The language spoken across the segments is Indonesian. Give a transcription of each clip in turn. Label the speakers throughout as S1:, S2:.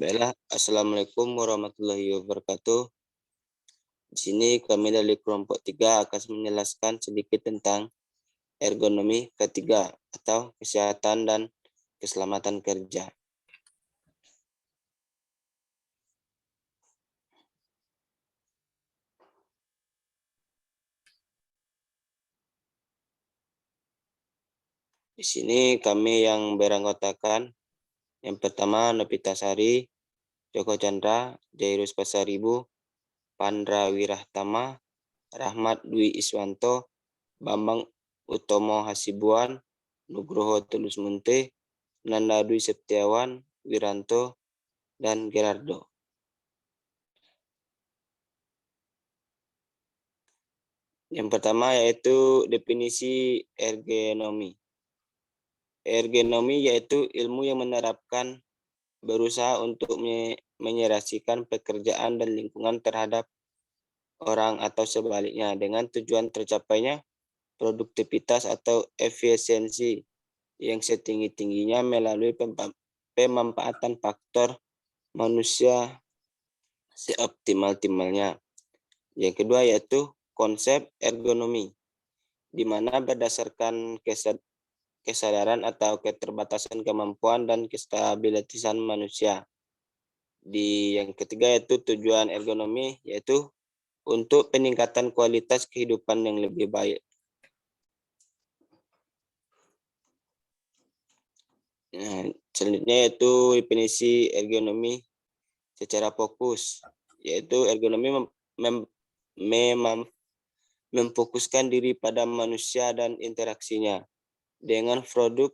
S1: Baiklah, Assalamualaikum warahmatullahi wabarakatuh. Di sini kami dari kelompok 3 akan menjelaskan sedikit tentang ergonomi ketiga atau kesehatan dan keselamatan kerja. Di sini kami yang beranggotakan yang pertama Novita Sari, Joko Chandra, Jairus Pasaribu, Pandra Wirahtama, Rahmat Dwi Iswanto, Bambang Utomo Hasibuan, Nugroho Tulus Munte, Nanda Dwi Setiawan, Wiranto, dan Gerardo. Yang pertama yaitu definisi ergonomi. Ergonomi yaitu ilmu yang menerapkan berusaha untuk menyerasikan pekerjaan dan lingkungan terhadap orang atau sebaliknya dengan tujuan tercapainya produktivitas atau efisiensi yang setinggi-tingginya melalui pemanfaatan faktor manusia seoptimal-optimalnya. Yang kedua yaitu konsep ergonomi, di mana berdasarkan kesadaran atau keterbatasan kemampuan dan kestabilitasan manusia. Yang ketiga yaitu tujuan ergonomi, yaitu untuk peningkatan kualitas kehidupan yang lebih baik. Nah, selanjutnya yaitu definisi ergonomi secara fokus, yaitu ergonomi memfokuskan diri pada manusia dan interaksinya dengan produk,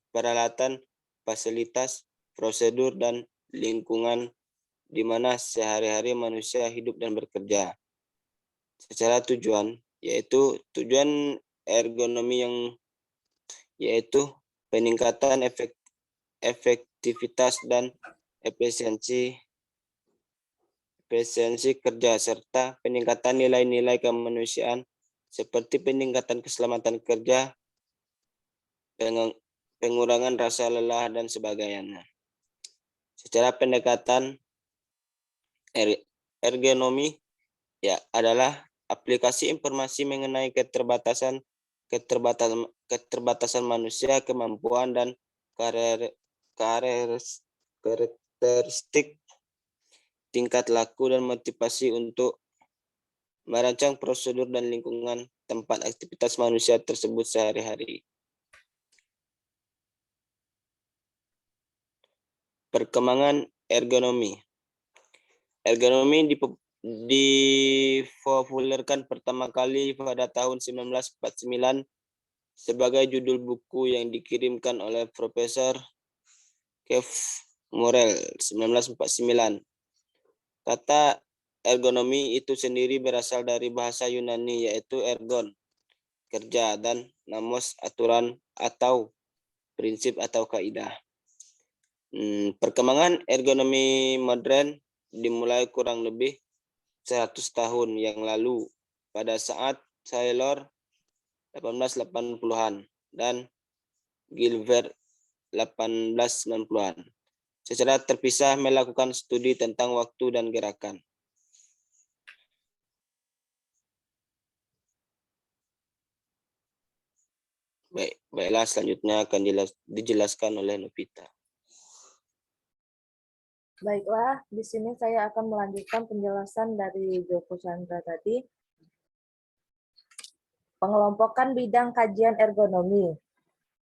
S1: peralatan, fasilitas, prosedur, dan lingkungan di mana sehari-hari manusia hidup dan bekerja. Secara tujuan, yaitu tujuan ergonomi yang yaitu peningkatan efektivitas dan efisiensi kerja serta peningkatan nilai-nilai kemanusiaan seperti peningkatan keselamatan kerja, pengurangan rasa lelah dan sebagainya. Secara pendekatan ergonomi ya adalah aplikasi informasi mengenai keterbatasan manusia, kemampuan dan karakteristik, tingkat laku dan motivasi untuk merancang prosedur dan lingkungan tempat aktivitas manusia tersebut sehari-hari. Perkembangan ergonomi. Ergonomi dipopulerkan pertama kali pada tahun 1949 sebagai judul buku yang dikirimkan oleh Profesor Kev Morel 1949. Kata ergonomi itu sendiri berasal dari bahasa Yunani yaitu ergon, kerja, dan nomos, aturan atau prinsip atau kaidah. Perkembangan ergonomi modern dimulai kurang lebih 100 tahun yang lalu pada saat Taylor 1880-an dan Gilbert 1890-an secara terpisah melakukan studi tentang waktu dan gerakan. Baiklah, selanjutnya akan dijelaskan oleh Novita.
S2: Baiklah, di sini saya akan melanjutkan penjelasan dari Joko Chandra tadi. Pengelompokan bidang kajian ergonomi.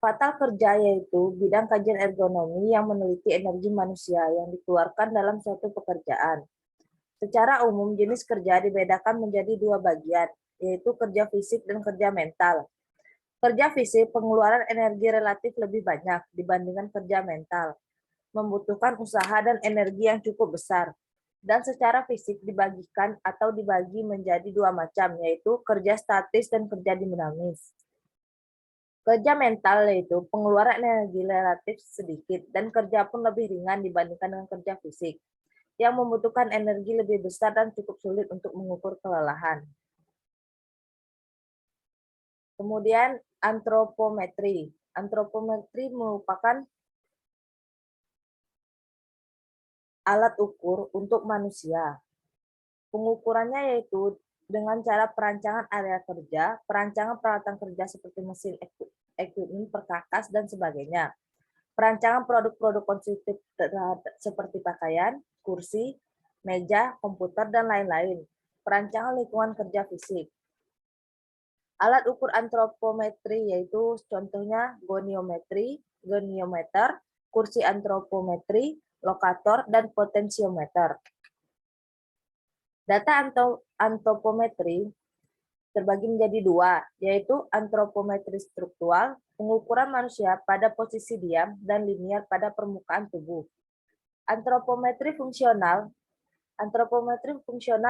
S2: Fatal kerja yaitu bidang kajian ergonomi yang meneliti energi manusia yang dikeluarkan dalam suatu pekerjaan. Secara umum, jenis kerja dibedakan menjadi dua bagian, yaitu kerja fisik dan kerja mental. Kerja fisik pengeluaran energi relatif lebih banyak dibandingkan kerja mental, membutuhkan usaha dan energi yang cukup besar. Dan secara fisik dibagikan atau dibagi menjadi dua macam, yaitu kerja statis dan kerja dinamis. Kerja mental yaitu pengeluaran energi relatif sedikit dan kerja pun lebih ringan dibandingkan dengan kerja fisik, yang membutuhkan energi lebih besar dan cukup sulit untuk mengukur kelelahan. Kemudian antropometri. Antropometri merupakan alat ukur untuk manusia. Pengukurannya yaitu dengan cara perancangan area kerja, perancangan peralatan kerja seperti mesin, equipment, perkakas, dan sebagainya. Perancangan produk-produk konsumtif seperti pakaian, kursi, meja, komputer, dan lain-lain. Perancangan lingkungan kerja fisik. Alat ukur antropometri yaitu contohnya goniometer, kursi antropometri, lokator, dan potensiometer. Data antropometri terbagi menjadi dua, yaitu antropometri struktural, pengukuran manusia pada posisi diam, dan linear pada permukaan tubuh. Antropometri fungsional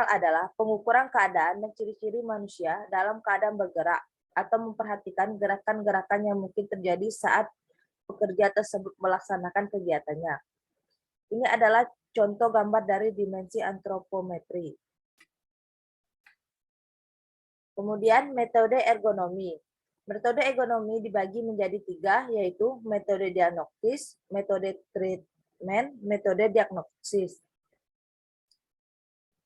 S2: adalah pengukuran keadaan dan ciri-ciri manusia dalam keadaan bergerak atau memperhatikan gerakan-gerakan yang mungkin terjadi saat pekerja tersebut melaksanakan kegiatannya. Ini adalah contoh gambar dari dimensi antropometri. Kemudian metode ergonomi. Metode ergonomi dibagi menjadi tiga, yaitu metode diagnostis, metode treatment, metode diagnosis.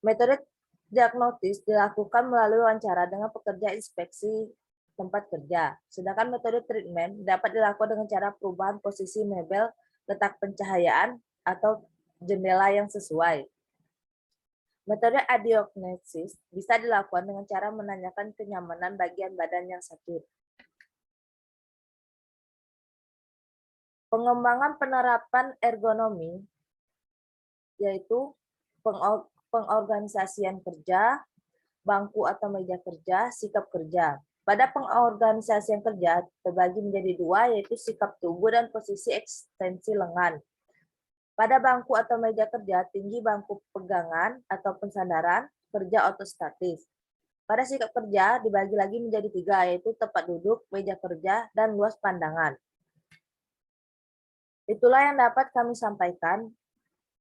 S2: Metode diagnostis dilakukan melalui wawancara dengan pekerja inspeksi tempat kerja. Sedangkan metode treatment dapat dilakukan dengan cara perubahan posisi mebel, letak pencahayaan, atau jendela yang sesuai. Metode adiagnosis bisa dilakukan dengan cara menanyakan kenyamanan bagian badan yang sakit. Pengembangan penerapan ergonomi yaitu pengorganisasian kerja, bangku atau meja kerja, sikap kerja. Pada pengorganisasian kerja terbagi menjadi dua, yaitu sikap tubuh dan posisi ekstensi lengan. Pada bangku atau meja kerja, tinggi bangku pegangan atau pensandaran, kerja otostatis. Pada sikap kerja dibagi lagi menjadi tiga, yaitu tempat duduk, meja kerja, dan luas pandangan. Itulah yang dapat kami sampaikan.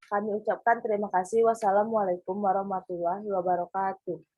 S2: Kami ucapkan terima kasih. Wassalamualaikum warahmatullahi wabarakatuh.